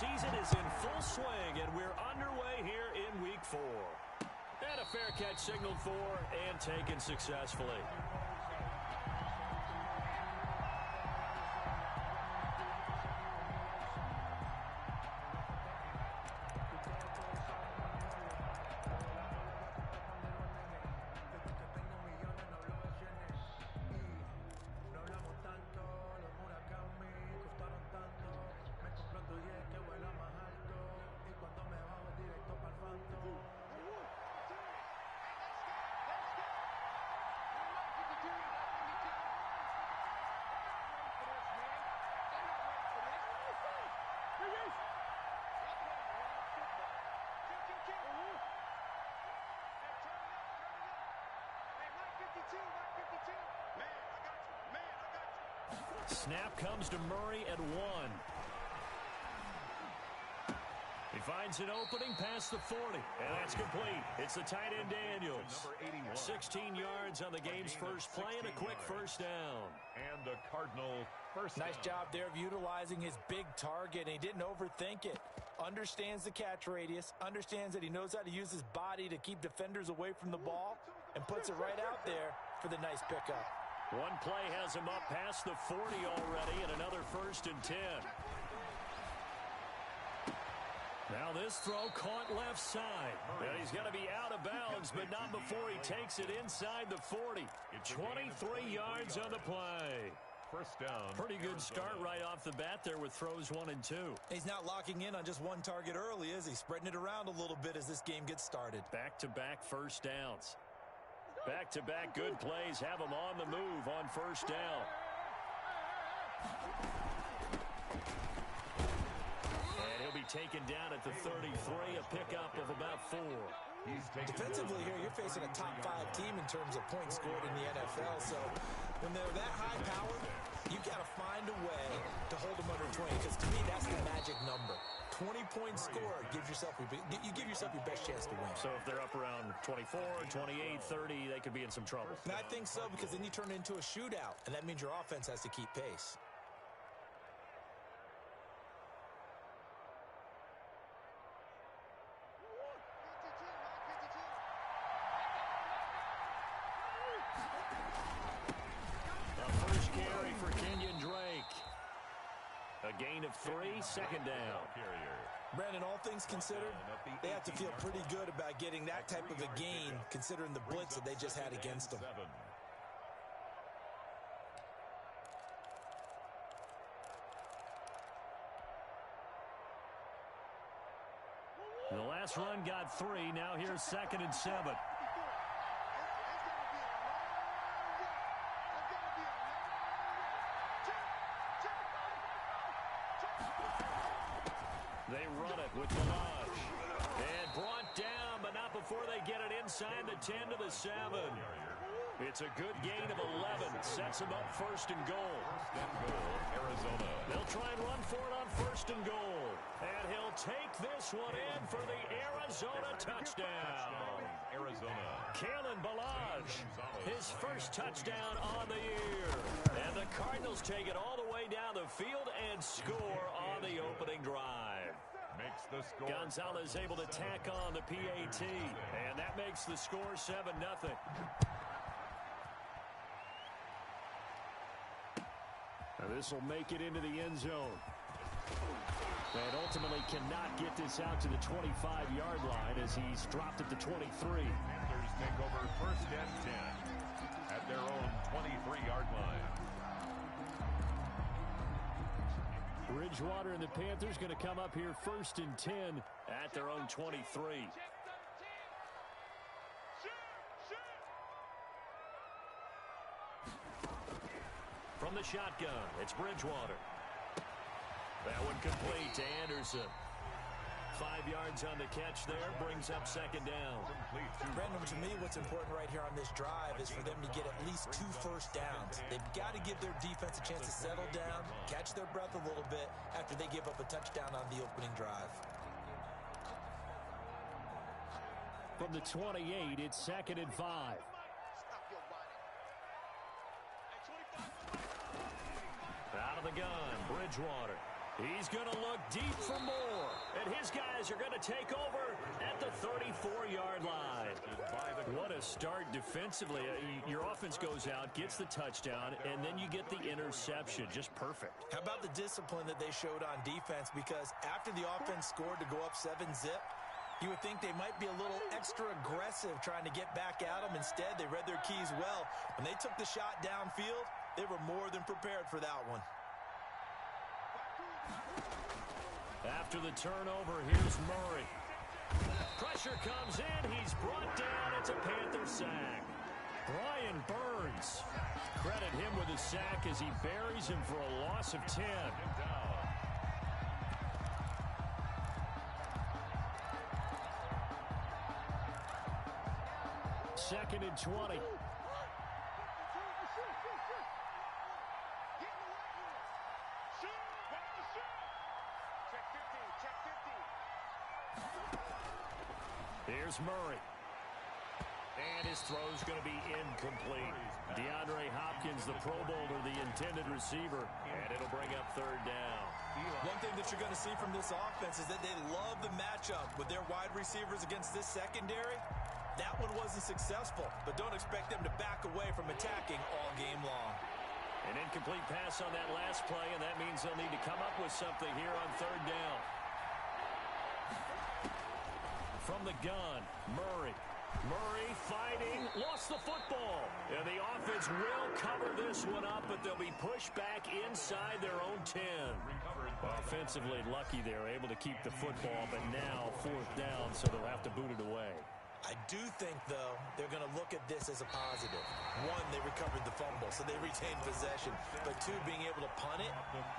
season is in full swing, and we're underway here in Week 4. And a fair catch signaled for and taken successfully. Snap comes to Murray at 1. He finds an opening past the 40, and that's complete. It's the tight end Daniels. 16 yards on the game's first play and a quick first down. And a Cardinal first down. Nice job there of utilizing his big target, and he didn't overthink it. Understands the catch radius, understands that he knows how to use his body to keep defenders away from the ball, and puts it right out there for the nice pickup. One play has him up past the 40 already, and another 1st and 10. Now this throw caught left side. And he's going to be out of bounds, but not before he takes it inside the 40. 23 yards on the play. First down. Pretty good start right off the bat there with throws 1 and 2. He's not locking in on just one target early, is he? Spreading it around a little bit as this game gets started. Back-to-back first downs. Back-to-back good plays have him on the move on first down. And he'll be taken down at the 33, a pickup of about 4. Defensively here, you're facing a top-5 team in terms of points scored in the NFL, so when they're that high powered, you've got to find a way to hold them under 20, because to me, that's the magic number. 20 points scored, you give yourself your best chance to win. So if they're up around 24, 28, 30, they could be in some trouble. And I think so, because then you turn it into a shootout, and that means your offense has to keep pace. A gain of 3, second down. Brandon, all things considered, they have to feel pretty good about getting that type of a gain, considering the blitz that they just had against them. The last run got 3. Now here's 2nd and 7. They run it with Balaj. And brought down, but not before they get it inside the 10 to the 7. It's a good gain of 11. Sets them up 1st and goal. First and goal, Arizona. They'll try and run for it on 1st and goal. And he'll take this one in for the Arizona touchdown. Arizona. Kalen Balaj, his first touchdown on the year. And the Cardinals take it all the way down the field and score on the opening drive. Makes the score. Gonzalez able to tack on the PAT. And that makes the score 7-0. Now this will make it into the end zone. And ultimately cannot get this out to the 25-yard line as he's dropped at the 23. Panthers take over 1st and 10 at their own 23-yard line. Bridgewater and the Panthers going to come up here 1st and 10 at their own 23. From the shotgun, it's Bridgewater. That one complete to Anderson. 5 yards on the catch there, brings up 2nd down. Brandon, to me, what's important right here on this drive is for them to get at least 2 first downs. They've got to give their defense a chance to settle down, catch their breath a little bit after they give up a touchdown on the opening drive. From the 28, it's 2nd and 5. Out of the gun, Bridgewater. He's going to look deep for more. And his guys are going to take over at the 34-yard line. What a start defensively. Your offense goes out, gets the touchdown, and then you get the interception. Just perfect. How about the discipline that they showed on defense? Because after the offense scored to go up 7-zip, you would think they might be a little extra aggressive trying to get back at them. Instead, they read their keys well. When they took the shot downfield, they were more than prepared for that one. After the turnover, here's Murray. Pressure comes in. He's brought down. It's a Panther sack. Brian Burns. Credit him with a sack as he buries him for a loss of 10. Second and 20. Here's Murray. And his throw's going to be incomplete. DeAndre Hopkins, the Pro Bowler, the intended receiver. And it'll bring up third down. One thing that you're going to see from this offense is that they love the matchup with their wide receivers against this secondary. That one wasn't successful, but don't expect them to back away from attacking all game long. An incomplete pass on that last play, and that means they'll need to come up with something here on third down. From the gun, Murray. Murray fighting, lost the football. And the offense will cover this one up, but they'll be pushed back inside their own 10. Offensively lucky they're able to keep the football, but now fourth down, so they'll have to boot it away. I do think, though, they're going to look at this as a positive. One, they recovered the fumble, so they retained possession. But two, being able to punt it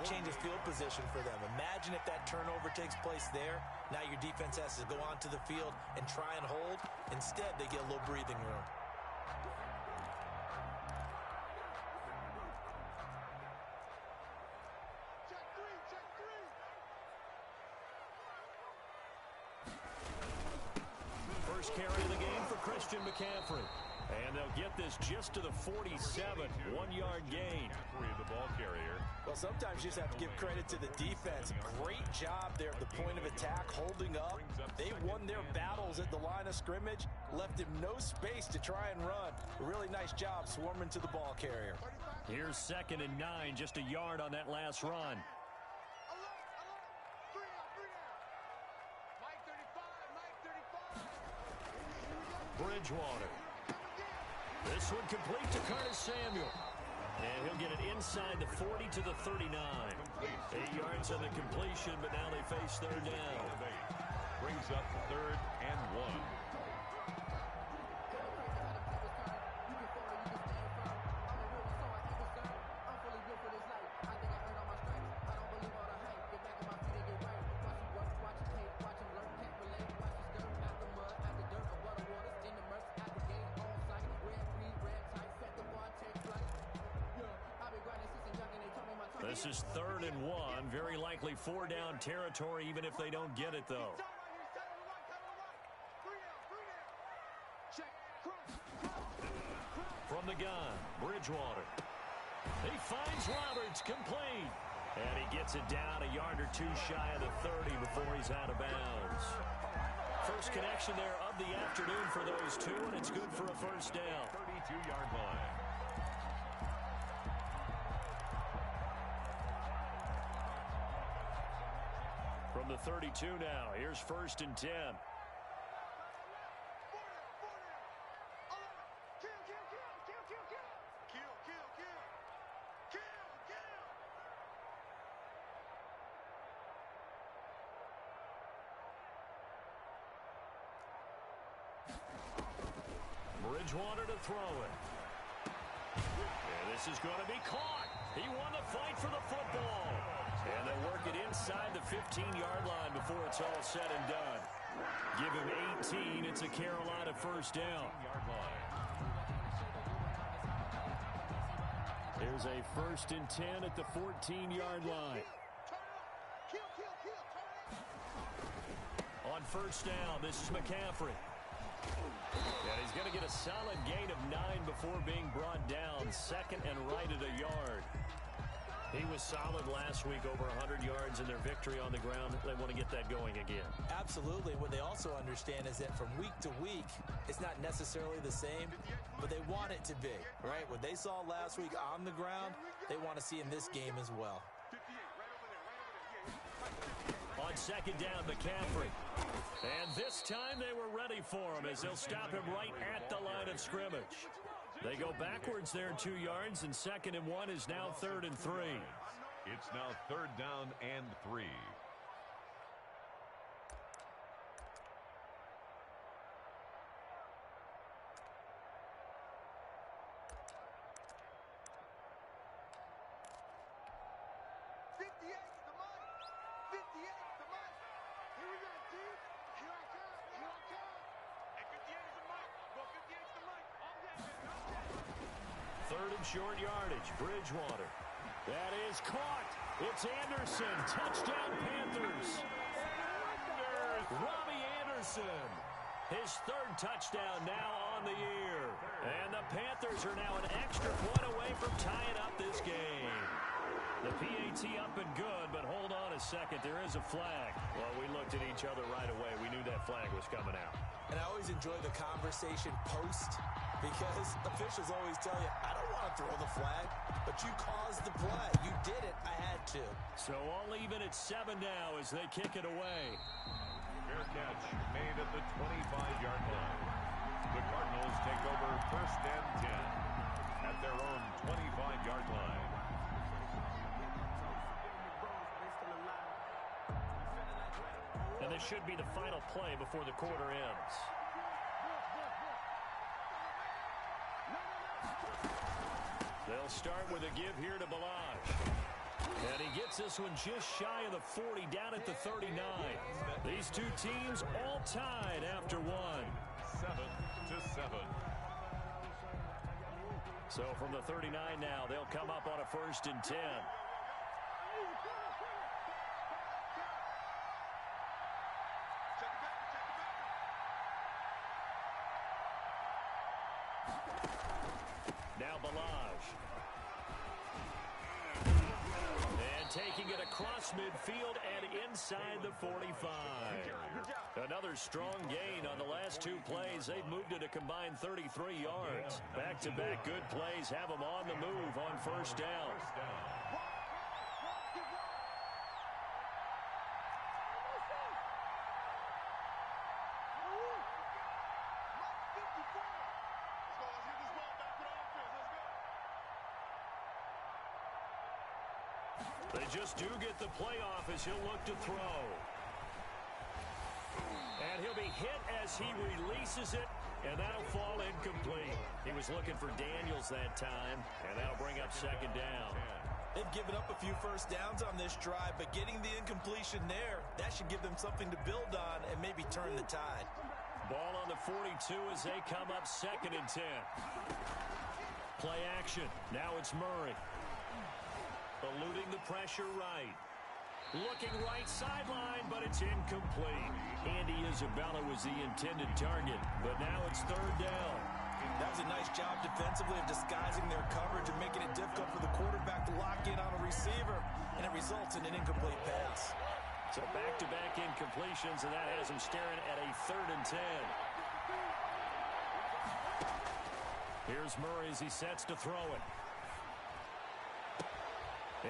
changes field position for them. Imagine if that turnover takes place there. Now your defense has to go onto the field and try and hold. Instead, they get a little breathing room. First carry of the game for Christian McCaffrey. And they'll get this just to the 47, 1-yard gain. The ball carrier. Well, sometimes you just have to give credit to the defense. Great job there at the point of attack, holding up. They won their battles at the line of scrimmage, left him no space to try and run. A really nice job swarming to the ball carrier. Here's 2nd and 9, just a yard on that last run. Bridgewater. This one complete to Curtis Samuel. And he'll get it inside the 40 to the 39. 8 yards on the completion, but now they face third down. Brings up 3rd and 1. This is 3rd and 1. Very likely 4-down territory, even if they don't get it, though. From the gun, Bridgewater. He finds Roberts, complete. And he gets it down a yard or two shy of the 30 before he's out of bounds. First connection there of the afternoon for those two, and it's good for a first down. 32-yard line. From the 32 now, here's 1st and 10. Bridgewater to throw it. And this is going to be caught. He won the fight for the football. And they'll work it inside the 15-yard line before it's all said and done. Give him 18. It's a Carolina first down. There's a 1st and 10 at the 14-yard line. On first down, this is McCaffrey. And he's going to get a solid gain of 9 before being brought down. 2nd and right at a yard. He was solid last week, over 100 yards in their victory on the ground. They want to get that going again. Absolutely. What they also understand is that from week to week, it's not necessarily the same, but they want it to be, right? What they saw last week on the ground, they want to see in this game as well. On second down, McCaffrey. And this time they were ready for him as they'll stop him right at the line of scrimmage. They go backwards there 2 yards, and 2nd and 1 is now 3rd and 3. It's now 3rd down and 3. Short yardage, Bridgewater. That is caught. It's Anderson. Touchdown, Panthers. Robbie Anderson. His 3rd touchdown now on the year. And the Panthers are now an extra point away from tying up this game. The PAT up and good, but hold on a second. There is a flag. Well, we looked at each other right away. We knew that flag was coming out. And I always enjoy the conversation post, because officials always tell you, I don't want to throw the flag, but you caused the play. You did it. I had to. So all even at 7 now as they kick it away. Fair catch made at the 25-yard line. The Cardinals take over 1st and 10 at their own 25-yard line. And this should be the final play before the quarter ends. They'll start with a give here to Balazs. And he gets this one just shy of the 40, down at the 39. These two teams all tied after 1. 7-7. So from the 39 now, they'll come up on a 1st and 10. Now Balazs. And taking it across midfield and inside the 45. Another strong gain on the last 2 plays. They've moved it a combined 33 yards. Back-to-back good plays have them on the move on 1st down. They just do get the playoff as he'll look to throw. And he'll be hit as he releases it, and that'll fall incomplete. He was looking for Daniels that time, and that'll bring up 2nd down. They've given up a few 1st downs on this drive, but getting the incompletion there, that should give them something to build on and maybe turn the tide. Ball on the 42 as they come up 2nd and 10. Play action. Now it's Murray. Eluding the pressure right. Looking right sideline, but it's incomplete. Andy Isabella was the intended target, but now it's 3rd down. That was a nice job defensively of disguising their coverage and making it difficult for the quarterback to lock in on a receiver, and it results in an incomplete pass. So back-to-back incompletions, and that has him staring at a 3rd and 10. Here's Murray as he sets to throw it.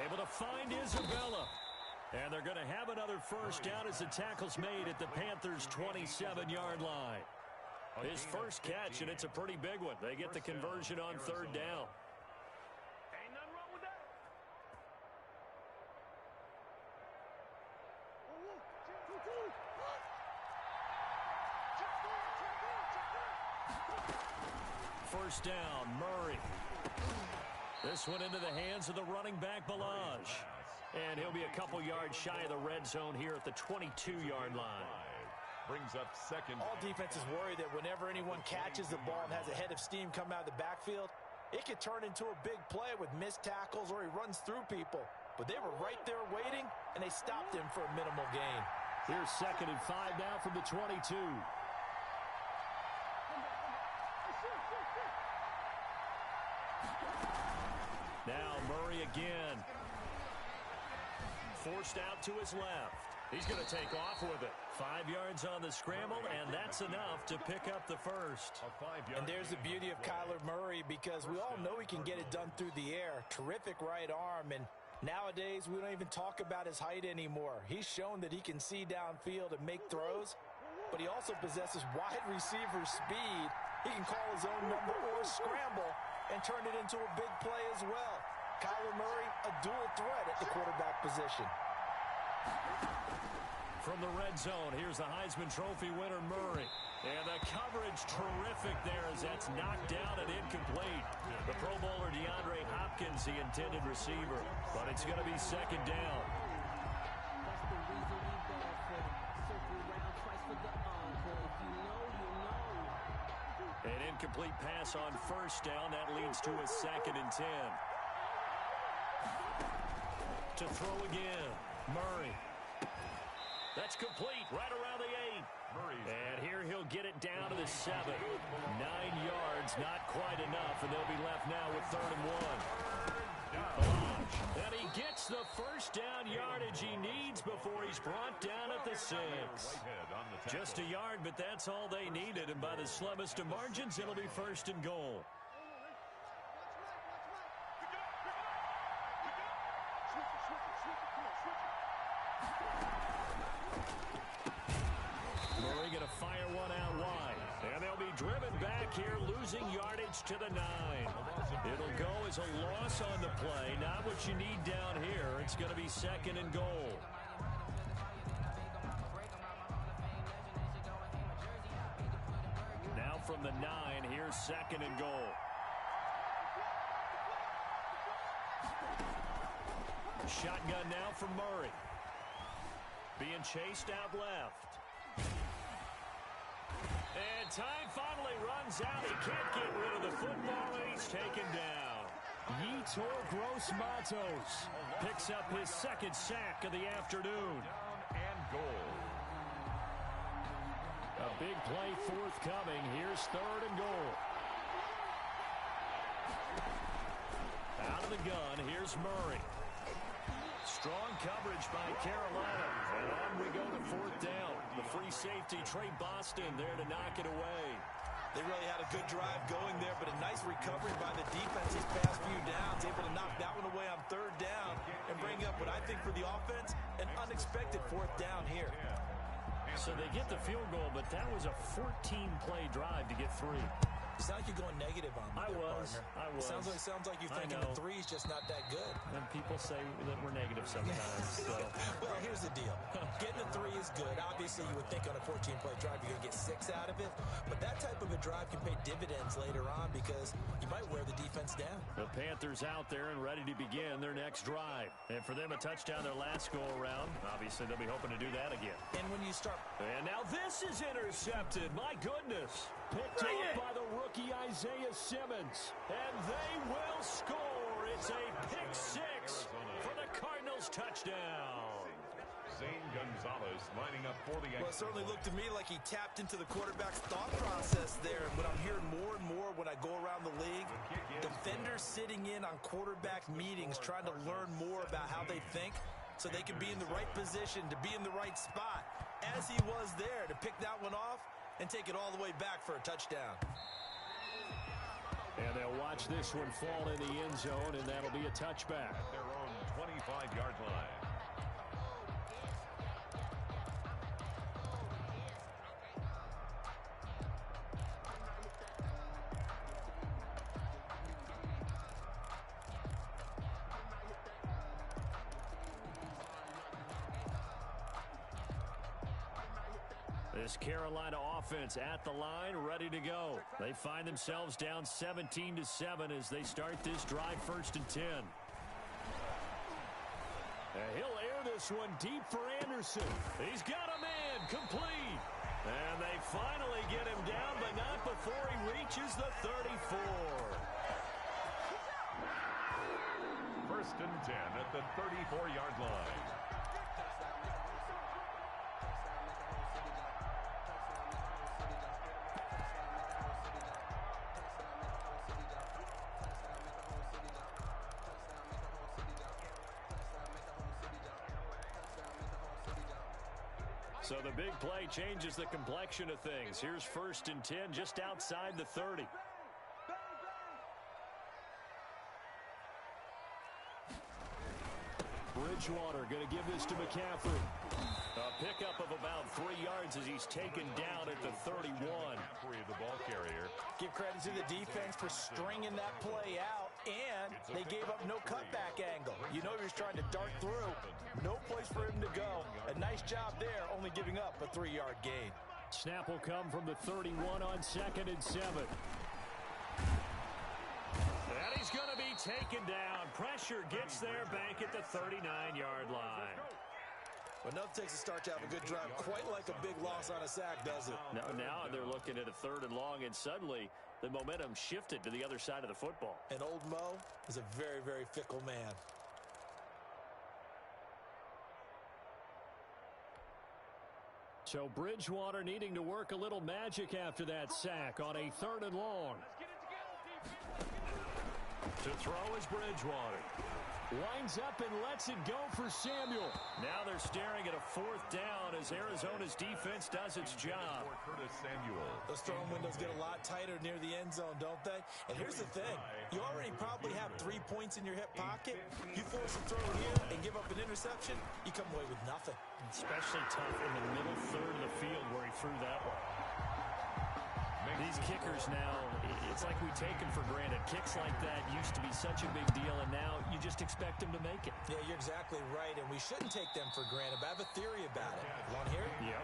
Able to find Isabella. And they're going to have another 1st down as the tackle's made at the Panthers' 27-yard line. His first catch, and it's a pretty big one. They get the conversion on 3rd down. Ain't nothing wrong with that. 1st down, Murray. This one into the hands of the running back, Balazs. And he'll be a couple yards shy of the red zone here at the 22-yard line. Brings up 2nd. All defenses worry that whenever anyone catches the ball and has a head of steam come out of the backfield, it could turn into a big play with missed tackles or he runs through people. But they were right there waiting, and they stopped him for a minimal gain. Here's 2nd and 5 now from the 22. Now Murray again. forced out to his left. He's going to take off with it. 5 yards on the scramble, and that's enough to pick up the first. And there's the beauty of Kyler Murray, because we all know he can get it done through the air. Terrific right arm, and nowadays we don't even talk about his height anymore. He's shown that he can see downfield and make throws, but he also possesses wide receiver speed. He can call his own number or scramble and turn it into a big play as well. Kyler Murray, a dual threat at the quarterback position. From the red zone, here's the Heisman Trophy winner, Murray. And the coverage terrific there as that's knocked down and incomplete. The Pro Bowler DeAndre Hopkins, the intended receiver. But it's going to be second down. An incomplete pass on first down. That leads to a 2nd and 10. To throw again, Murray. That's complete, right around the 8. And here he'll get it down to the 7. 9 yards, not quite enough, and they'll be left now with 3rd and 1. And he gets the first down yardage he needs before he's brought down at the 6. Just a yard, but that's all they needed, and by the slimmest of margins, it'll be 1st and goal. Murray going to fire one out wide. And they'll be driven back here, losing yardage to the 9. It'll go as a loss on the play. Not what you need down here. It's going to be 2nd and goal. Now from the 9, here's 2nd and goal. Shotgun now from Murray. Being chased out left. And time finally runs out. He can't get rid of the football, and he's taken down. Yetur Gross-Matos picks up his 2nd sack of the afternoon. And goal. A big play forthcoming. Here's 3rd and goal. Out of the gun, here's Murray. Strong coverage by Carolina. And on we go to 4th down. The free safety, Trey Boston, there to knock it away. They really had a good drive going there, but a nice recovery by the defense these past few downs. Able to knock that one away on 3rd down and bring up what I think for the offense, an unexpected 4th down here. So they get the field goal, but that was a 14-play drive to get 3. You sound like you're going negative on me, partner. I was. Sounds like you're thinking the 3's just not that good. And people say that we're negative sometimes. So. Well, here's the deal. Getting a 3 is good. Obviously, you would think on a 14-play drive you're going to get 6 out of it. But that type of a drive can pay dividends later on because you might wear the defense down. The Panthers out there and ready to begin their next drive. And for them, a touchdown their last go-around. Obviously, they'll be hoping to do that again. And when you start... And now this is intercepted. My goodness. Picked up by the rookie Isaiah Simmons. And they will score. It's a pick 6 for the Cardinals touchdown. Zane Gonzalez lining up for the... Well, it certainly looked to me like he tapped into the quarterback's thought process there. And what I'm hearing more and more when I go around the league, defenders sitting in on quarterback meetings trying to learn more about how they think so they can be in the right position, to be in the right spot, as he was there to pick that one off and take it all the way back for a touchdown. And they'll watch this one fall in the end zone, and that'll be a touchback. At their own 25-yard line. This Carolina offense at the line, ready to go. They find themselves down 17-7 as they start this drive, 1st and 10. And he'll air this one deep for Anderson. He's got a man, complete. And they finally get him down, but not before he reaches the 34. 1st and 10 at the 34-yard line. So the big play changes the complexion of things. Here's 1st and 10 just outside the 30. Bridgewater going to give this to McCaffrey. A pickup of about 3 yards as he's taken down at the 31. The ball carrier. Give credit to the defense for stringing that play out, and they gave up no cutback angle. You know he was trying to dart through. No place for him to go. A nice job there, only giving up a 3-yard gain. Snap will come from the 31 on 2nd and 7. And he's going to be taken down. Pressure gets there back at the 39-yard line. Well, nothing takes a start to have a good drive, quite like a big loss on a sack, does it? Now they're looking at a 3rd and long, and suddenly the momentum shifted to the other side of the football. And old Mo is a very, very fickle man. So Bridgewater needing to work a little magic after that sack on a 3rd and long. To throw is Bridgewater. Winds up and lets it go for Samuel. Now they're staring at a 4th down as Arizona's defense does its job. Those throwing windows get a lot tighter near the end zone, don't they? And here's the thing. You already probably have 3 points in your hip pocket. You force a throw here and give up an interception, you come away with nothing. Especially tough in the middle 3rd of the field where he threw that one. These kickers now, it's like we take them for granted. Kicks like that used to be such a big deal, and now you just expect them to make it. Yeah, you're exactly right, and we shouldn't take them for granted, but I have a theory about it. You want to hear it? Yeah.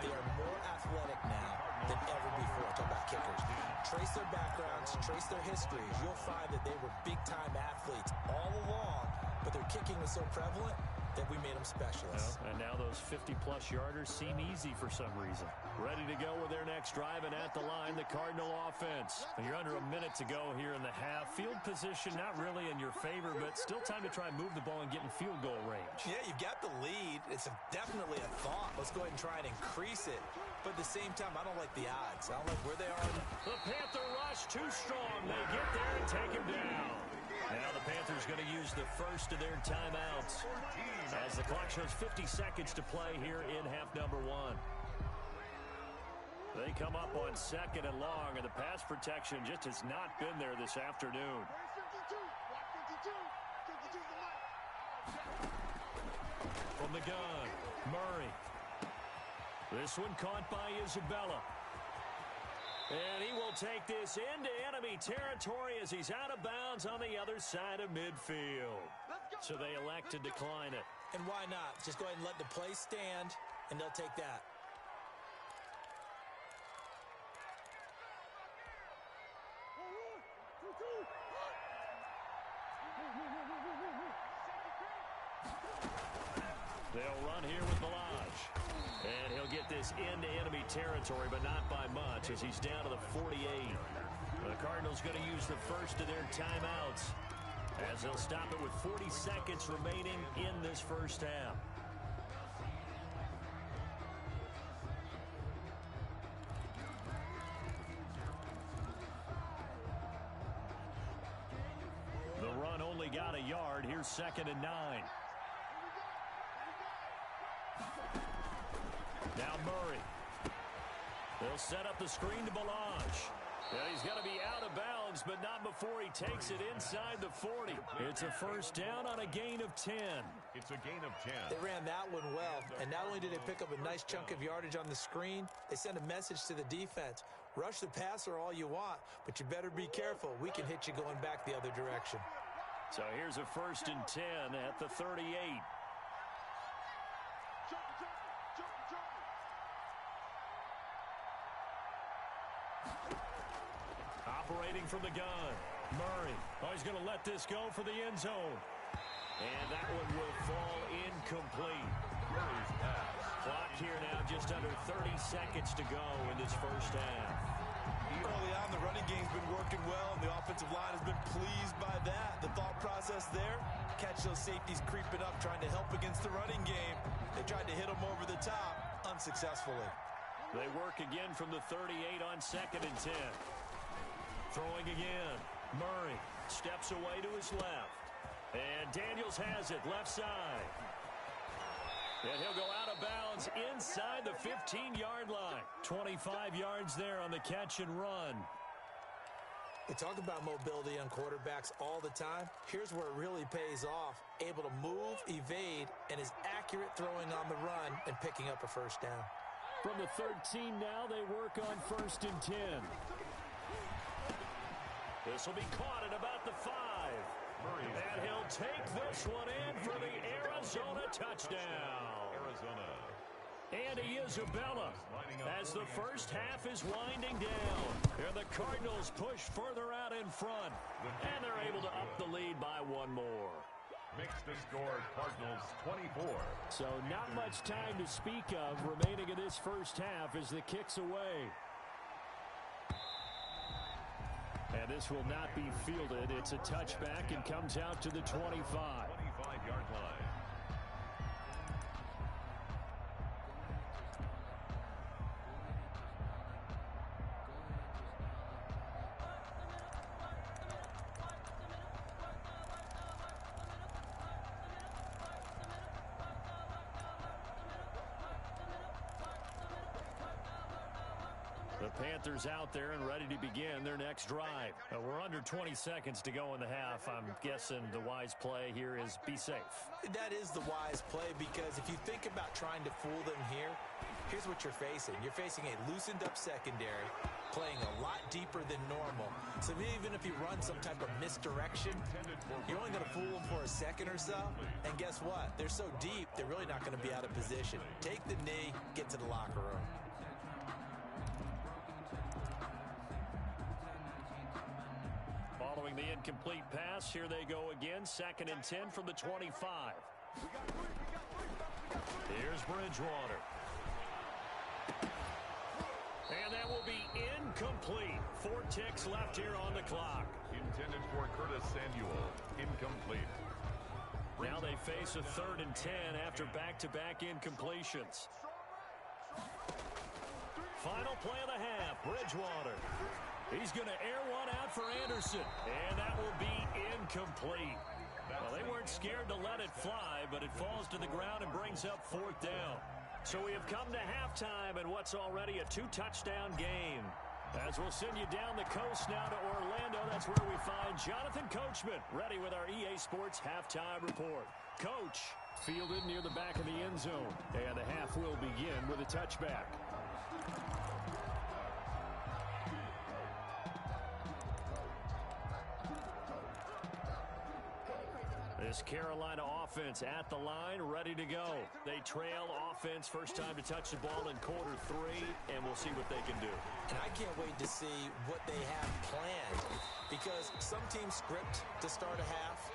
They are more athletic now than ever before. Talk about kickers. Trace their backgrounds, trace their histories. You'll find that they were big-time athletes all along, but their kicking was so prevalent that we made them specialists. Well, and now those 50-plus yarders seem easy for some reason. Ready to go with their next drive, and at the line, the Cardinal offense. And you're under a minute to go here in the half. Field position not really in your favor, but still time to try and move the ball and get in field goal range. Yeah, you've got the lead. It's definitely a thought. Let's go ahead and try and increase it. But at the same time, I don't like the odds. I don't like where they are. The Panther rush too strong. They get there and take him down. Now the Panthers going to use the first of their timeouts as the clock shows 50 seconds to play here in half number 1. They come up on 2nd and long, and the pass protection just has not been there this afternoon. From the gun, Murray. This one caught by Isabella. And he will take this into enemy territory as he's out of bounds on the other side of midfield. So they elect to decline it. And why not? Just go ahead and let the play stand, and they'll take that. They'll run here with Balaj. And he'll get this into enemy territory, but not by much as he's down to the 48. The Cardinals going to use the first of their timeouts as they'll stop it with 40 seconds remaining in this first half. The run only got a yard. Here's 2nd and 9. Now Murray. They'll set up the screen to Balaj. And he's going to be out of bounds, but not before he takes it inside the 40. It's a first down on a gain of 10. It's a gain of 10. They ran that one well, and not only did they pick up a nice chunk of yardage on the screen, they sent a message to the defense. Rush the passer all you want, but you better be careful. We can hit you going back the other direction. So here's a 1st and 10 at the 38. Operating from the gun, Murray. Oh, he's going to let this go for the end zone. And that one will fall incomplete. Murray's pass. Clock here now just under 30 seconds to go in this first half. Early on, the running game's been working well, and the offensive line has been pleased by that. The thought process there, catch those safeties creeping up, trying to help against the running game. They tried to hit them over the top, unsuccessfully. They work again from the 38 on 2nd and 10. Throwing again. Murray steps away to his left. And Daniels has it left side. And he'll go out of bounds inside the 15-yard line. 25 yards there on the catch and run. We talk about mobility on quarterbacks all the time. Here's where it really pays off. Able to move, evade, and is accurate throwing on the run and picking up a first down. From the 13 now, they work on 1st and 10. This will be caught at about the 5. And he'll take this one in for the Arizona touchdown. Andy Isabella as the first half is winding down. And the Cardinals push further out in front. And they're able to up the lead by one more. Makes the score Cardinals 24. So not much time to speak of remaining in this first half as the kick's away. And this will not be fielded. It's a touchback and comes out to the 25. 25-yard line. The Panthers out there and ready to begin their next drive. We're under 20 seconds to go in the half. I'm guessing the wise play here is be safe. That is the wise play, because if you think about trying to fool them here, here's what you're facing. You're facing a loosened up secondary, playing a lot deeper than normal. So even if you run some type of misdirection, you're only going to fool them for a second or so. And guess what? They're so deep, they're really not going to be out of position. Take the knee, get to the locker room. Following the incomplete pass, here they go again. 2nd and 10 from the 25. Here's Bridgewater. And that will be incomplete. 4 ticks left here on the clock. Intended for Curtis Samuel. Incomplete. Now they face a 3rd and 10 after back-to-back incompletions. Final play of the half. Bridgewater. He's going to air one out for Anderson. And that will be incomplete. Well, they weren't scared to let it fly, but it falls to the ground and brings up 4th down. So we have come to halftime in what's already a 2-touchdown game. As we'll send you down the coast now to Orlando, that's where we find Jonathan Coachman, ready with our EA Sports halftime report. Coach, fielded near the back of the end zone. And the half will begin with a touchback. This Carolina offense at the line, ready to go. They trail offense, first time to touch the ball in quarter 3, and we'll see what they can do. And I can't wait to see what they have planned, because some teams script to start a half.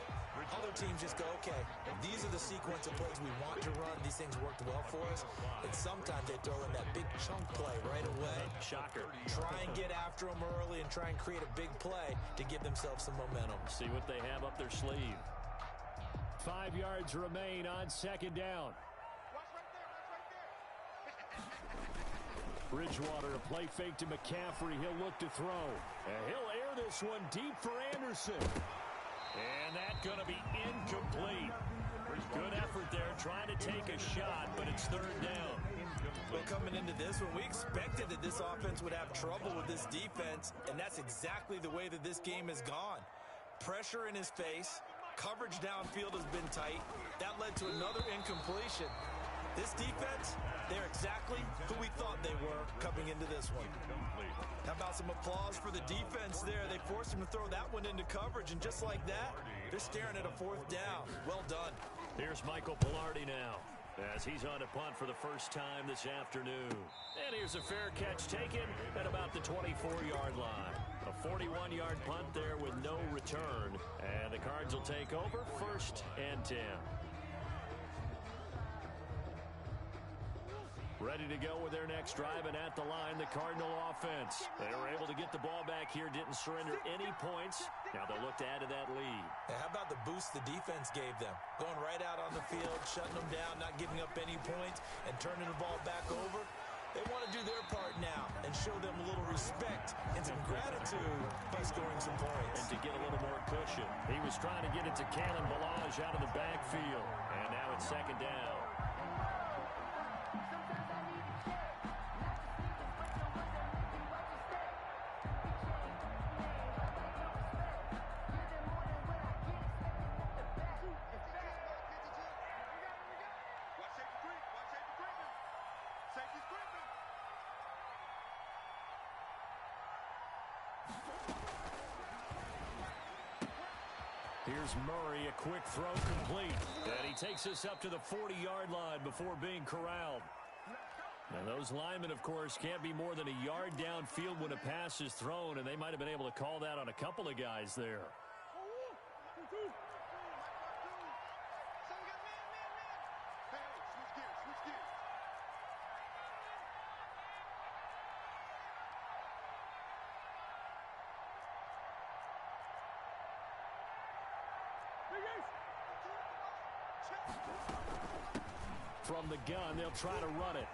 Other teams just go, okay, these are the sequence of plays we want to run. These things worked well for us. And sometimes they throw in that big chunk play right away. Shocker. Try and get after them early and try and create a big play to give themselves some momentum. See what they have up their sleeve. 5 yards remain on 2nd down. Bridgewater, a play fake to McCaffrey. He'll look to throw. And he'll air this one deep for Anderson. And that's going to be incomplete. Good effort there, trying to take a shot, but it's 3rd down. Well, coming into this one, we expected that this offense would have trouble with this defense, and that's exactly the way that this game has gone. Pressure in his face. Coverage downfield has been tight. That led to another incompletion. This defense, they're exactly who we thought they were coming into this one. How about some applause for the defense there? They forced him to throw that one into coverage, and just like that, they're staring at a 4th down. Well done. Here's Michael Pilardi now, as he's on to punt for the first time this afternoon. And here's a fair catch taken at about the 24-yard line. A 41-yard punt there with no return. And the Cards will take over 1st and 10. Ready to go with their next drive, and at the line, the Cardinal offense. They were able to get the ball back here, didn't surrender any points. Now they'll look to add to that lead. Now, how about the boost the defense gave them? Going right out on the field, shutting them down, not giving up any points, and turning the ball back over. They want to do their part now and show them a little respect and some gratitude by scoring some points. And to get a little more cushion. He was trying to get it to Kalen Ballage out of the backfield. And now it's 2nd down. Here's Murray, a quick throw complete. And he takes us up to the 40-yard line before being corralled. And those linemen, of course, can't be more than a yard downfield when a pass is thrown, and they might have been able to call that on a couple of guys there. From the gun, they'll try to run it.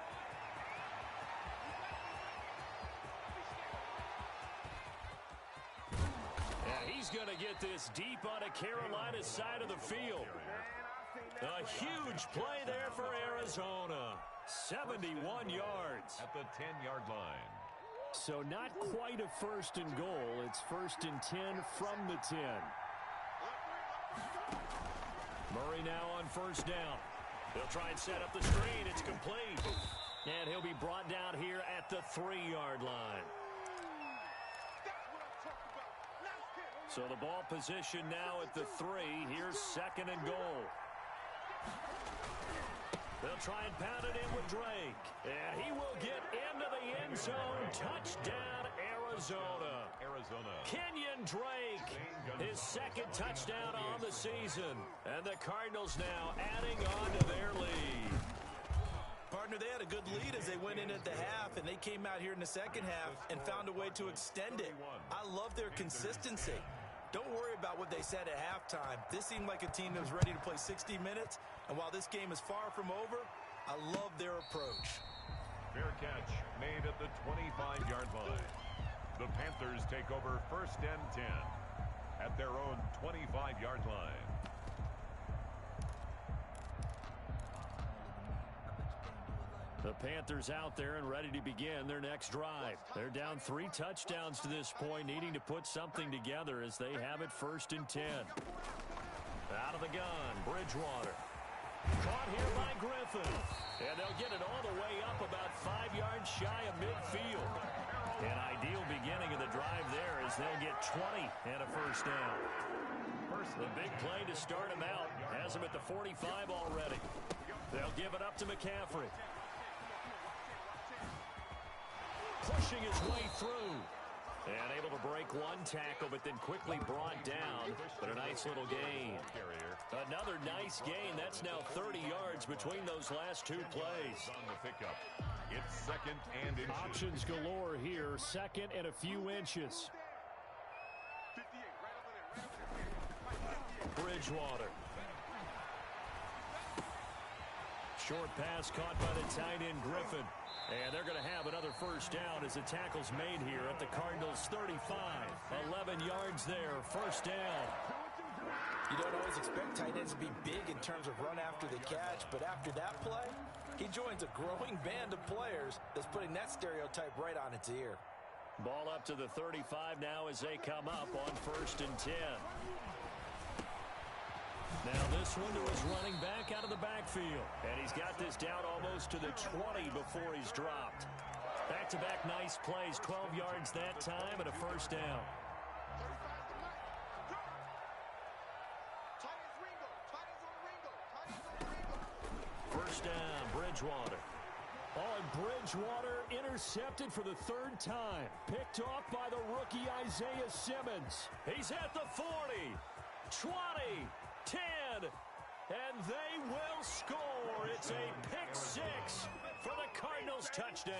And he's going to get this deep on a Carolina side of the field. A huge play there for Arizona. 71 yards. At the 10-yard line. So not quite a first and goal. It's first and 10 from the 10. Murray now on first down. He'll try and set up the screen. It's complete. And he'll be brought down here at the 3-yard line. So the ball position now at the 3. Here's second and goal. They'll try and pound it in with Drake. And he will get into the end zone. Touchdown, Arizona. Kenyon Drake, his second touchdown on the season. And the Cardinals now adding on to their lead. Partner, they had a good lead as they went in at the half, and they came out here in the second half and found a way to extend it. I love their consistency. Don't worry about what they said at halftime. This seemed like a team that was ready to play 60 minutes, and while this game is far from over, I love their approach. Fair catch made at the 25-yard line. The Panthers take over first and 10 at their own 25-yard line. The Panthers out there and ready to begin their next drive. They're down 3 touchdowns to this point, needing to put something together as they have it first and 10. Out of the gun, Bridgewater. Caught here by Griffin. And they'll get it all the way up about 5 yards shy of midfield. An ideal beginning of the drive there as they'll get 20 and a first down. The big play to start him out. Has him at the 45 already. They'll give it up to McCaffrey. Pushing his way through. And able to break one tackle, but then quickly brought down. But a nice little gain. Another nice gain. That's now 30 yards between those last 2 plays. On the pickup. It's second and inches. Options galore here. Second and a few inches. Bridgewater. Short pass caught by the tight end Griffin. And they're going to have another first down as the tackle's made here at the Cardinals 35. 11 yards there. First down. You don't always expect tight ends to be big in terms of run after the catch, but after that play, he joins a growing band of players that's putting that stereotype right on its ear. Ball up to the 35 now as they come up on first and 10. Now this one to his running back out of the backfield. And he's got this down almost to the 20 before he's dropped. Back-to-back nice plays, 12 yards that time and a first down. First down, Bridgewater. Oh, and Bridgewater intercepted for the 3rd time. Picked off by the rookie Isaiah Simmons. He's at the 40, 20, 10, and they will score. It's a pick 6 for the Cardinals touchdown.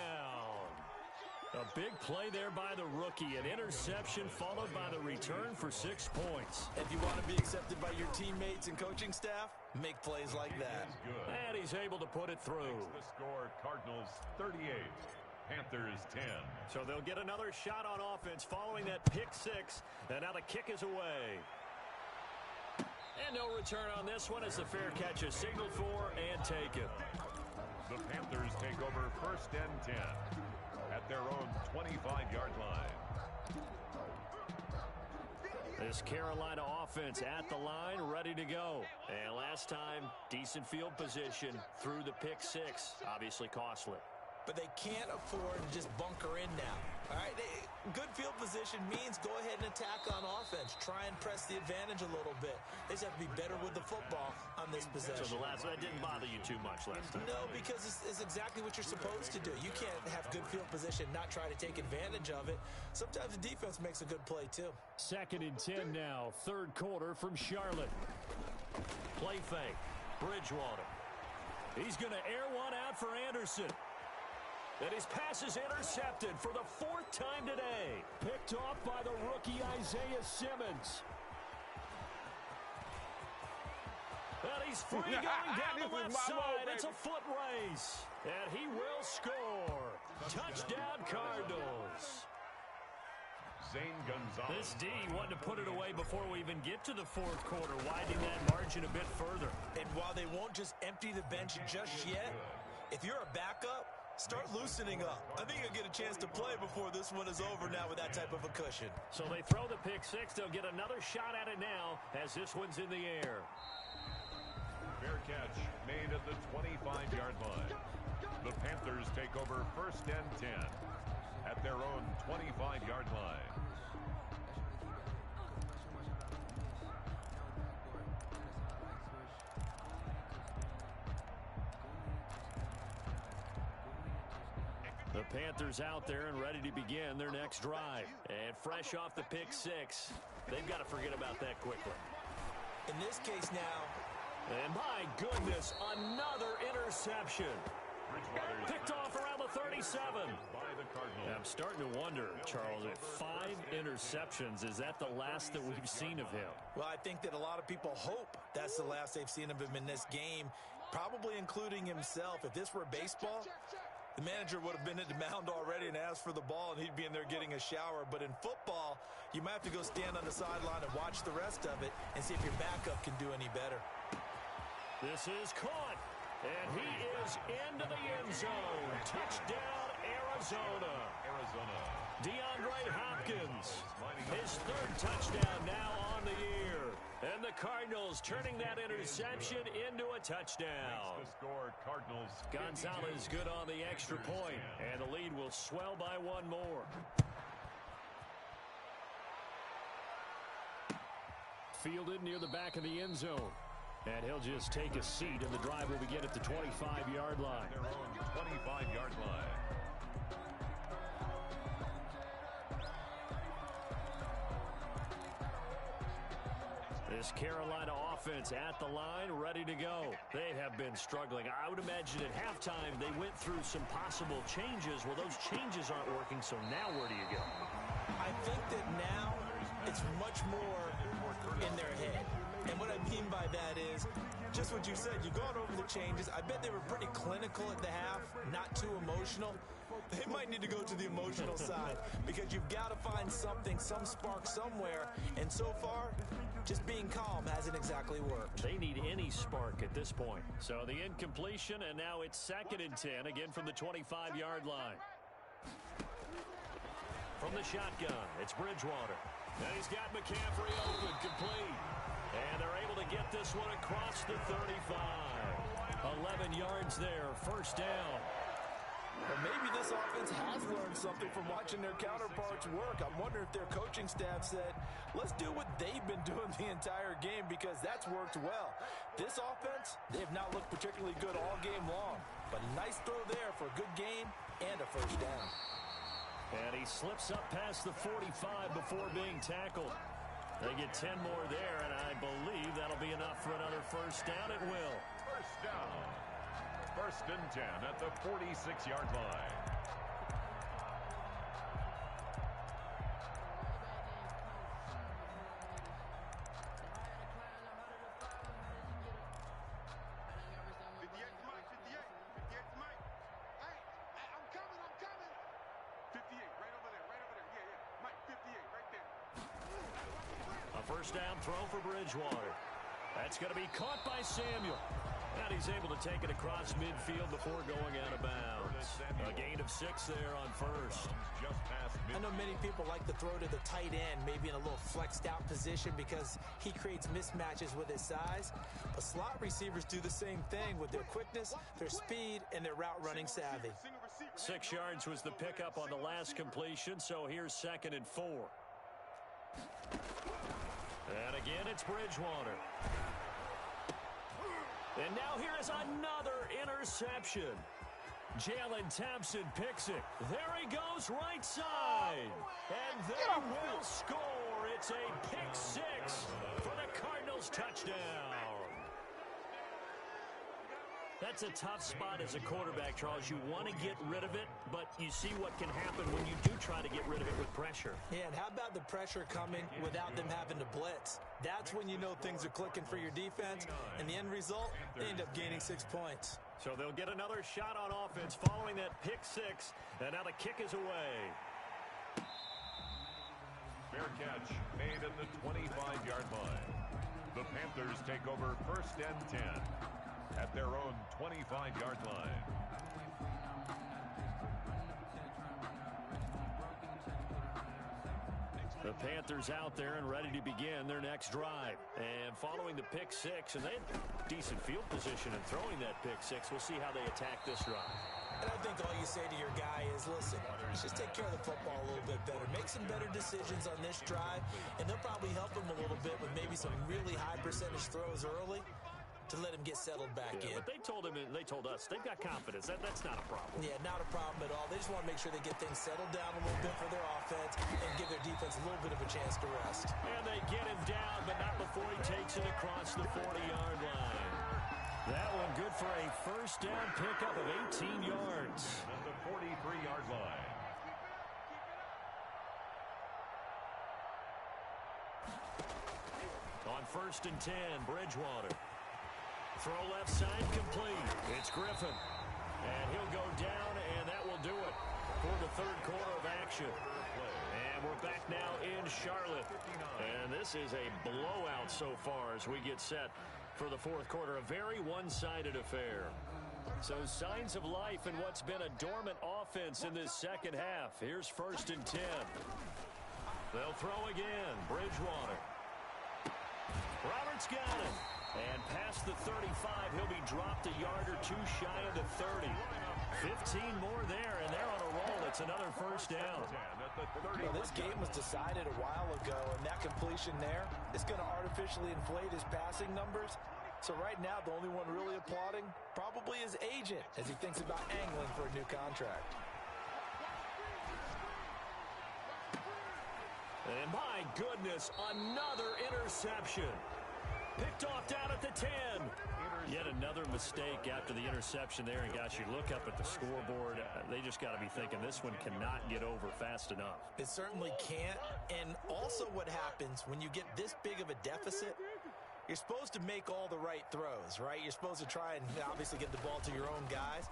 A big play there by the rookie. An interception followed by the return for 6 points. If you want to be accepted by your teammates and coaching staff, make plays like that. And he's able to put it through. The score, Cardinals 38, Panthers 10. So they'll get another shot on offense following that pick 6. And now the kick is away. And no return on this one as the fair catch is signaled for and taken. The Panthers take over first and 10 at their own 25-yard line. This Carolina offense at the line, ready to go. And last time, decent field position through the pick 6. Obviously costly. but they can't afford to just bunker in now. All right, good field position means go ahead and attack on offense. Try and press the advantage a little bit. They just have to be better with the football on this possession. So that didn't bother you too much last time? No, because it's exactly what you're supposed to do. You can't have good field position, not try to take advantage of it. Sometimes the defense makes a good play, too. 2nd and 10 now, 3rd quarter from Charlotte. Play fake, Bridgewater. He's going to air one out for Anderson. And his pass is intercepted for the 4th time today. Picked off by the rookie Isaiah Simmons. And he's free going down the left side. It's a foot race. And he will score. Touchdown, Cardinals. Zane Gonzalez. This D wanted to put it away before we even get to the 4th quarter, widening that margin a bit further. And while they won't just empty the bench just yet, if you're a backup, start loosening up. I think you'll get a chance to play before this one is over now with that type of a cushion. So they throw the pick six. They'll get another shot at it now as this one's in the air. Fair catch made at the 25-yard line. The Panthers take over 1st and 10 at their own 25-yard line. The Panthers out there and ready to begin their next drive. And fresh off the pick six, they've got to forget about that quickly. In this case now. And my goodness, another interception. Picked off around the 37. I'm starting to wonder, Charles, if 5 interceptions, is that the last that we've seen of him? Well, I think that a lot of people hope that's the last they've seen of him in this game, probably including himself. If this were baseball, the manager would have been at the mound already and asked for the ball, and he'd be in there getting a shower. But in football, you might have to go stand on the sideline and watch the rest of it and see if your backup can do any better. This is caught, and he is into the end zone. Touchdown, Arizona. DeAndre Hopkins, his 3rd touchdown now on the year. And the Cardinals turning that interception into a touchdown. The score, Cardinals. Gonzalez good on the extra point, and the lead will swell by 1 more. Fielded near the back of the end zone. And he'll just take a seat, and the drive will begin at the 25-yard line. Their own 25-yard line. This Carolina offense at the line, ready to go. They have been struggling. I would imagine at halftime they went through some possible changes. Well, those changes aren't working, so now where do you go? I think that now it's much more in their head. And what I mean by that is just what you said. You've gone over the changes. I bet they were pretty clinical at the half, not too emotional. They might need to go to the emotional side because you've got to find something, some spark somewhere. And so far, just being calm hasn't exactly worked. They need any spark at this point. So the incompletion, and now it's 2nd and 10, again from the 25-yard line. From the shotgun, it's Bridgewater. And he's got McCaffrey open, complete. And they're able to get this one across the 35. 11 yards there, 1st down. Well, maybe this offense has learned something from watching their counterparts work. I'm wondering if their coaching staff said, let's do what they've been doing the entire game because that's worked well. This offense, they have not looked particularly good all game long. But a nice throw there for a good gain and a 1st down. And he slips up past the 45 before being tackled. They get 10 more there, and I believe that'll be enough for another 1st down. It will. 1st down. 1st and 10 at the 46-yard line. First down throw for Bridgewater. That's going to be caught by Samuel. And he's able to take it across midfield before going out of bounds. A gain of 6 there on first. Just past I know many people like to throw to the tight end, maybe in a little flexed out position because he creates mismatches with his size. But slot receivers do the same thing with their quickness, their speed, and their route running savvy. 6 yards was the pickup on the last completion, so here's 2nd and 4. And again, it's Bridgewater. And now here is another interception. Jalen Thompson picks it. There he goes, right side. And they will score. It's a pick 6 for the Cardinals touchdown. That's a tough spot as a quarterback, Charles. You want to get rid of it, but you see what can happen when you do try to get rid of it with pressure. Yeah, and how about the pressure coming without them having to blitz? That's when you know things are clicking for your defense, and the end result, they end up gaining 6 points. So they'll get another shot on offense following that pick 6, and now the kick is away. Fair catch made at the 25-yard line. The Panthers take over 1st and 10 at their own 25-yard line. The Panthers out there and ready to begin their next drive. And following the pick 6, and they had decent field position in throwing that pick 6. We'll see how they attack this drive. And I think all you say to your guy is, listen, just take care of the football a little bit better. Make some better decisions on this drive, and they'll probably help him a little bit with maybe some really high percentage throws early to let him get settled back in. But they told him, and they told us, they've got confidence. That's not a problem. Yeah, not a problem at all. They just want to make sure they get things settled down a little bit for their offense and give their defense a little bit of a chance to rest. And they get him down, but not before he takes it across the 40-yard line. That one good for a first down pickup of 18 yards. At the 43-yard line. On 1st and 10, Bridgewater. Throw left side complete. It's Griffin. And he'll go down, and that will do it for the 3rd quarter of action. And we're back now in Charlotte. And this is a blowout so far as we get set for the 4th quarter. A very one-sided affair. So signs of life in what's been a dormant offense in this 2nd half. Here's 1st and 10. They'll throw again. Bridgewater. Roberts got him. And past the 35, he'll be dropped a yard or 2 shy of the 30. 15 more there, and they're on a roll. It's another first down. Well, this game was decided a while ago, and that completion there is going to artificially inflate his passing numbers. So right now, the only one really applauding probably his agent as he thinks about angling for a new contract. And my goodness, another interception. Picked off down at the 10. Yet another mistake after the interception there. And gosh, you look up at the scoreboard, they just got to be thinking this one cannot get over fast enough. It certainly can't. And also what happens when you get this big of a deficit, you're supposed to make all the right throws, right? You're supposed to try and obviously get the ball to your own guys.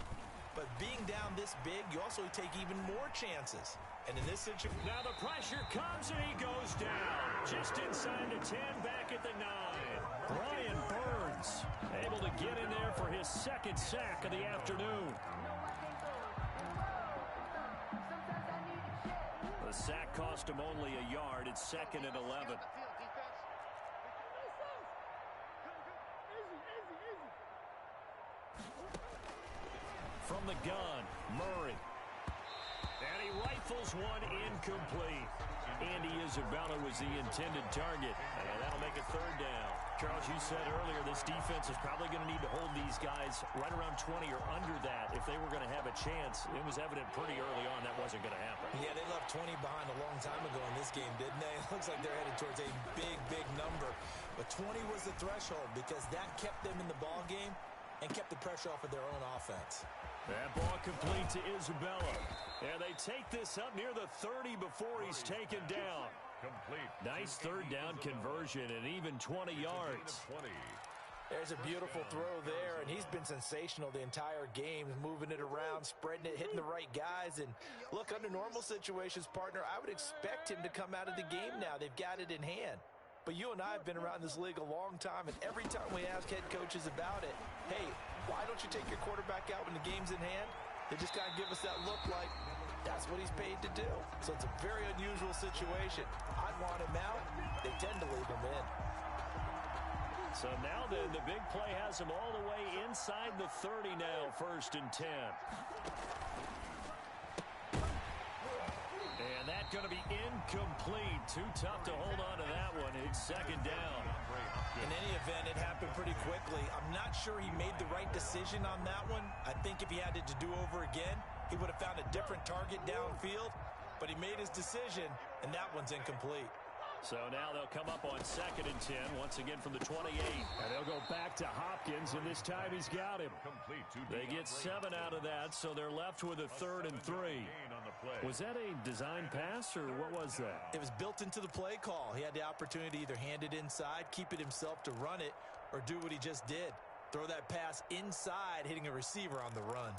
But being down this big, you also take even more chances. And in this situation... Now the pressure comes and he goes down. Just inside the 10, back at the 9. Brian Burns able to get in there for his 2nd sack of the afternoon. The sack cost him only a yard. It's 2nd and 11. From the gun, Murray. And he rifles one incomplete. Andy Isabella was the intended target. And that'll make it 3rd down. Charles, you said earlier this defense is probably going to need to hold these guys right around 20 or under that if they were going to have a chance. It was evident pretty early on that wasn't going to happen. Yeah, they left 20 behind a long time ago in this game, didn't they? It looks like they're headed towards a big, big number. But 20 was the threshold because that kept them in the ball game and kept the pressure off of their own offense. That ball complete to Isabella. And they take this up near the 30 before he's taken down. Complete. Nice 3rd down conversion and even 20 yards. There's a beautiful throw there, and he's been sensational the entire game, moving it around, spreading it, hitting the right guys. And look, under normal situations, partner, I would expect him to come out of the game now. They've got it in hand. But you and I have been around this league a long time, and every time we ask head coaches about it, hey, why don't you take your quarterback out when the game's in hand? They just kind of give us that look like that's what he's paid to do. So it's a very unusual situation. I'd want him out. They tend to leave him in. So now then, the big play has him all the way inside the 30 now, 1st and 10. And that's going to be incomplete. Too tough to hold on to that one. It's 2nd down. In any event, it happened pretty quickly. I'm not sure he made the right decision on that one. I think if he had it to do over again, he would have found a different target downfield. But he made his decision, and that one's incomplete. So now they'll come up on 2nd and 10, once again from the 28. And they'll go back to Hopkins, and this time he's got him. They get 7 out of that, so they're left with a 3rd and 3. Was that a design pass, or what was that? It was built into the play call. He had the opportunity to either hand it inside, keep it himself to run it, or do what he just did. Throw that pass inside, hitting a receiver on the run.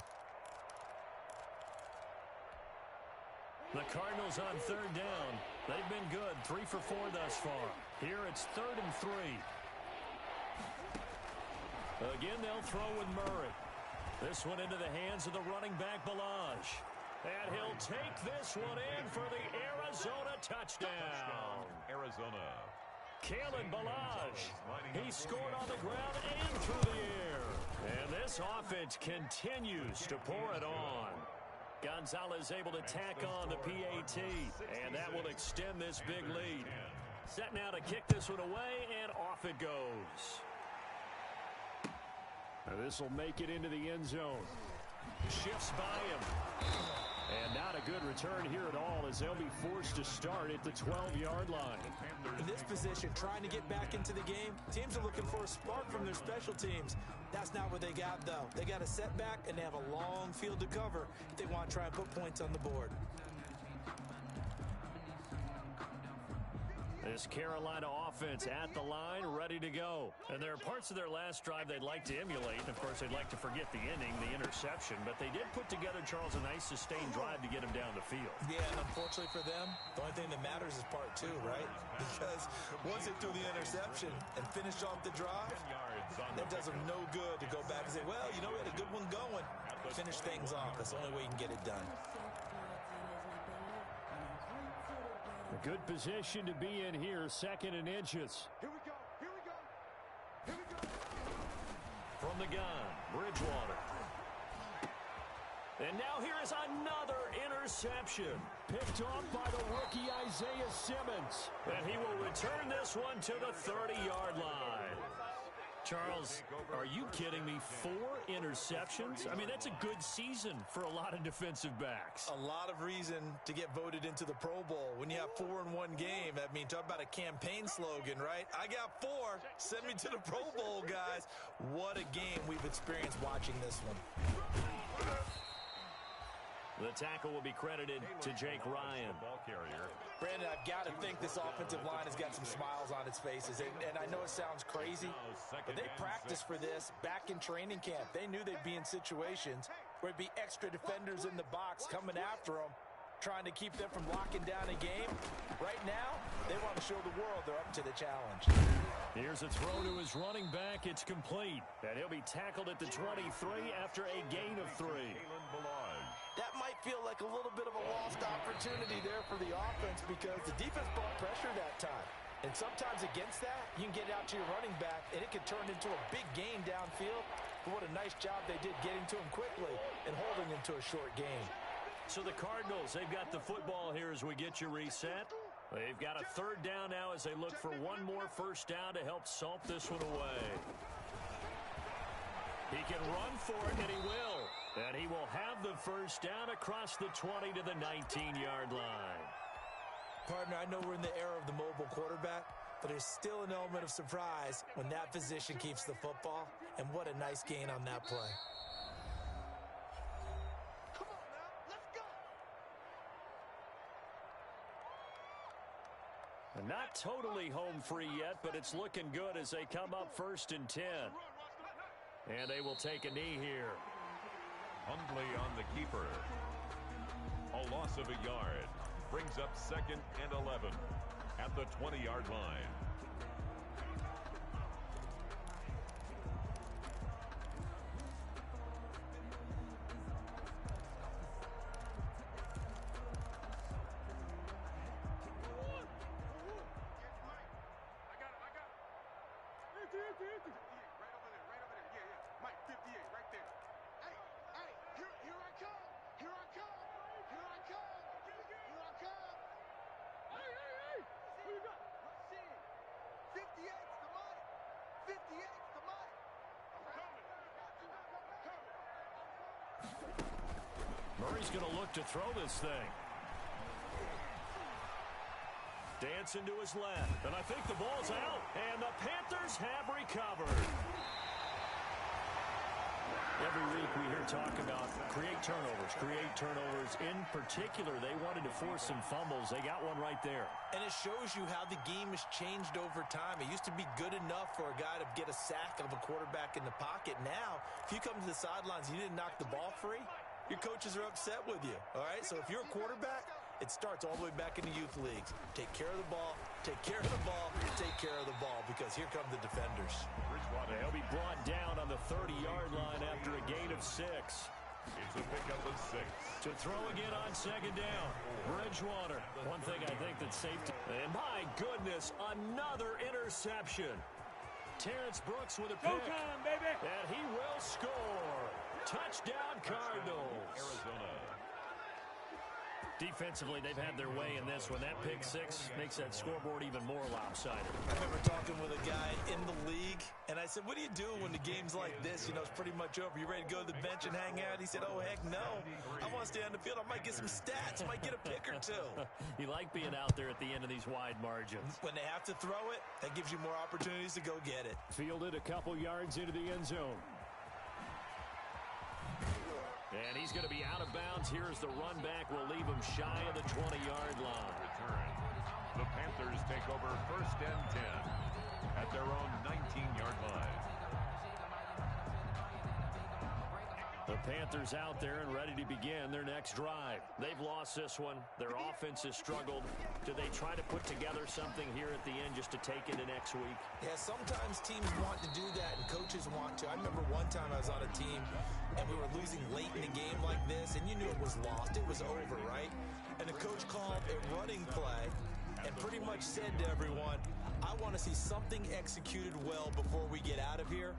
The Cardinals on 3rd down. They've been good, 3 for 4 thus far. Here it's 3rd and 3. Again, they'll throw with Murray. This one into the hands of the running back, Balaj. And he'll take this one in for the Arizona touchdown. Arizona. Kalen Balaj. He scored on the ground and through the air. And this offense continues to pour it on. Gonzalez able to tack on the PAT, and that will extend this big lead. Set now to kick this one away, and off it goes. This will make it into the end zone. Shifts by him. And not a good return here at all, as they'll be forced to start at the 12-yard line. In this position, trying to get back into the game, teams are looking for a spark from their special teams. That's not what they got, though. They got a setback, and they have a long field to cover if they want to try and put points on the board. This Carolina offense at the line, ready to go. And there are parts of their last drive they'd like to emulate. And, of course, they'd like to forget the ending, the interception. But they did put together, Charles, a nice sustained drive to get him down the field. Yeah, and unfortunately for them, the only thing that matters is part 2, right? Because once they threw the interception and finished off the drive, that does them no good to go back and say, well, you know, we had a good one going. Finish things off. That's the only way you can get it done. A good position to be in here, 2nd and inches. Here we go. Here we go. Here we go. From the gun, Bridgewater. And now here is another interception. Picked off by the rookie Isaiah Simmons. And he will return this one to the 30-yard line. Charles, are you kidding me? 4 interceptions? I mean, that's a good season for a lot of defensive backs. A lot of reason to get voted into the Pro Bowl. When you have 4 in one game, I mean, talk about a campaign slogan, right? I got 4. Send me to the Pro Bowl, guys. What a game we've experienced watching this one. The tackle will be credited to Jake Ryan. Brandon, I've got to think this offensive line has got some smiles on its faces. And I know it sounds crazy, but they practiced for this back in training camp. They knew they'd be in situations where it'd be extra defenders in the box coming after them, trying to keep them from locking down a game. Right now, they want to show the world they're up to the challenge. Here's a throw to his running back. It's complete. And he'll be tackled at the 23 after a gain of 3. That might feel like a little bit of a lost opportunity there for the offense because the defense brought pressure that time. And sometimes against that, you can get out to your running back, and it can turn into a big gain downfield. But what a nice job they did getting to him quickly and holding him to a short gain. So the Cardinals, they've got the football here as we get you reset. They've got a 3rd down now as they look for one more first down to help salt this one away. He can run for it, and he will. And he will have the first down across the 20 to the 19-yard line. Partner, I know we're in the era of the mobile quarterback, but there's still an element of surprise when that position keeps the football. And what a nice gain on that play. Come on now. Let's go. And not totally home free yet, but it's looking good as they come up 1st and 10. And they will take a knee here. Hundley on the keeper. A loss of a yard. Brings up 2nd and 11 at the 20-yard line. Murray's going to look to throw this thing. Dancing to his left, and I think the ball's out, and the Panthers have recovered. Every week we hear talk about create turnovers. In particular, they wanted to force some fumbles. They got one right there. And it shows you how the game has changed over time. It used to be good enough for a guy to get a sack of a quarterback in the pocket. Now, if you come to the sidelines and you didn't knock the ball free, your coaches are upset with you. All right, so if you're a quarterback, it starts all the way back in the youth leagues. Take care of the ball, take care of the ball, take care of the ball, because here come the defenders. They'll be brought down on the 30-yard line after a gain of 6. It's a pickup of 6. To throw again on second down. Bridgewater. One thing I think that's safe to... And my goodness, another interception. Terrence Brooks with a pick. Go time, baby. And he will score. Touchdown, Cardinals. Arizona. Defensively, they've had their way in this one. That pick 6 makes that scoreboard even more lopsided. I remember talking with a guy in the league, and I said, what do you do when the game's like this? You know, it's pretty much over. You ready to go to the bench and hang out? He said, oh, heck no. I want to stay on the field. I might get some stats. I might get a pick or two. You like being out there at the end of these wide margins. When they have to throw it, that gives you more opportunities to go get it. Fielded a couple yards into the end zone. And he's going to be out of bounds. Here's the run back. Will leave him shy of the 20-yard line. Return. The Panthers take over 1st and 10 at their own 19-yard line. The Panthers out there and ready to begin their next drive. They've lost this one. Their offense has struggled. Do they try to put together something here at the end just to take into next week? Yeah, sometimes teams want to do that and coaches want to. I remember one time I was on a team and we were losing late in a game like this, and you knew it was lost. It was over, right? And the coach called a running play and pretty much said to everyone, I want to see something executed well before we get out of here.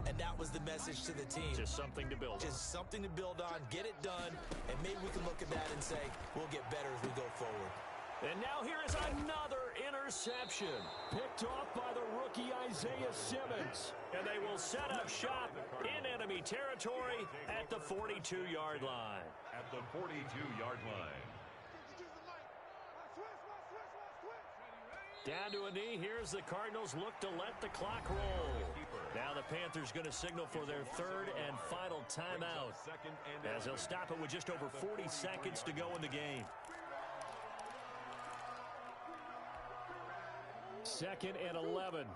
And that was the message to the team. Just something to build on. Just something to build on, get it done, and maybe we can look at that and say, we'll get better as we go forward. And now here is another interception. Picked off by the rookie Isaiah Simmons. And they will set up shop in enemy territory at the 42-yard line. At the 42-yard line. Down to a knee. Here's the Cardinals look to let the clock roll. Now the Panthers going to signal for their 3rd and final timeout, as they'll stop it with just over 40 seconds to go in the game. 2nd and 11.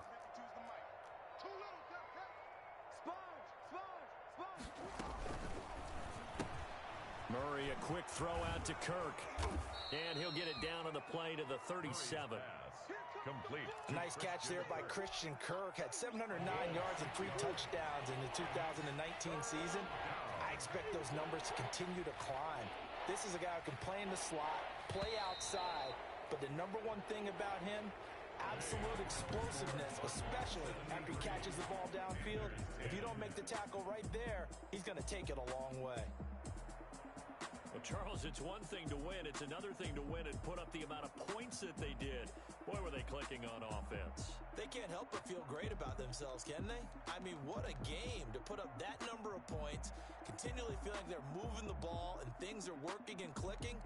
Murray, a quick throw out to Kirk. And he'll get it down on the play to the 37. Complete. Nice catch there by Christian Kirk. Had 709 yards and 3 touchdowns in the 2019 season. I expect those numbers to continue to climb. This is a guy who can play in the slot, play outside, but the number one thing about him, absolute explosiveness, especially after he catches the ball downfield. If you don't make the tackle right there, he's going to take it a long way. Well, Charles, it's one thing to win. It's another thing to win and put up the amount of points that they did. Boy, were they clicking on offense. They can't help but feel great about themselves, can they? I mean, what a game to put up that number of points, continually feeling like they're moving the ball and things are working and clicking.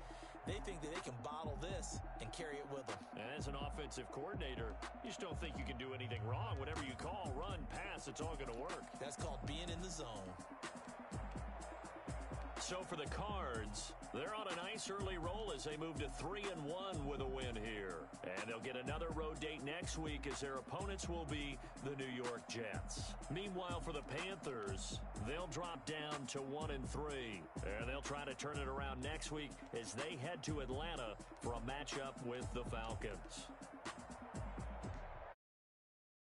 They think that they can bottle this and carry it with them. And as an offensive coordinator, you just don't think you can do anything wrong. Whatever you call, run, pass, it's all going to work. That's called being in the zone. So for the Cards, they're on a nice early roll as they move to 3-1 with a win here. And they'll get another road date next week as their opponents will be the New York Jets. Meanwhile, for the Panthers, they'll drop down to 1-3. And they'll try to turn it around next week as they head to Atlanta for a matchup with the Falcons.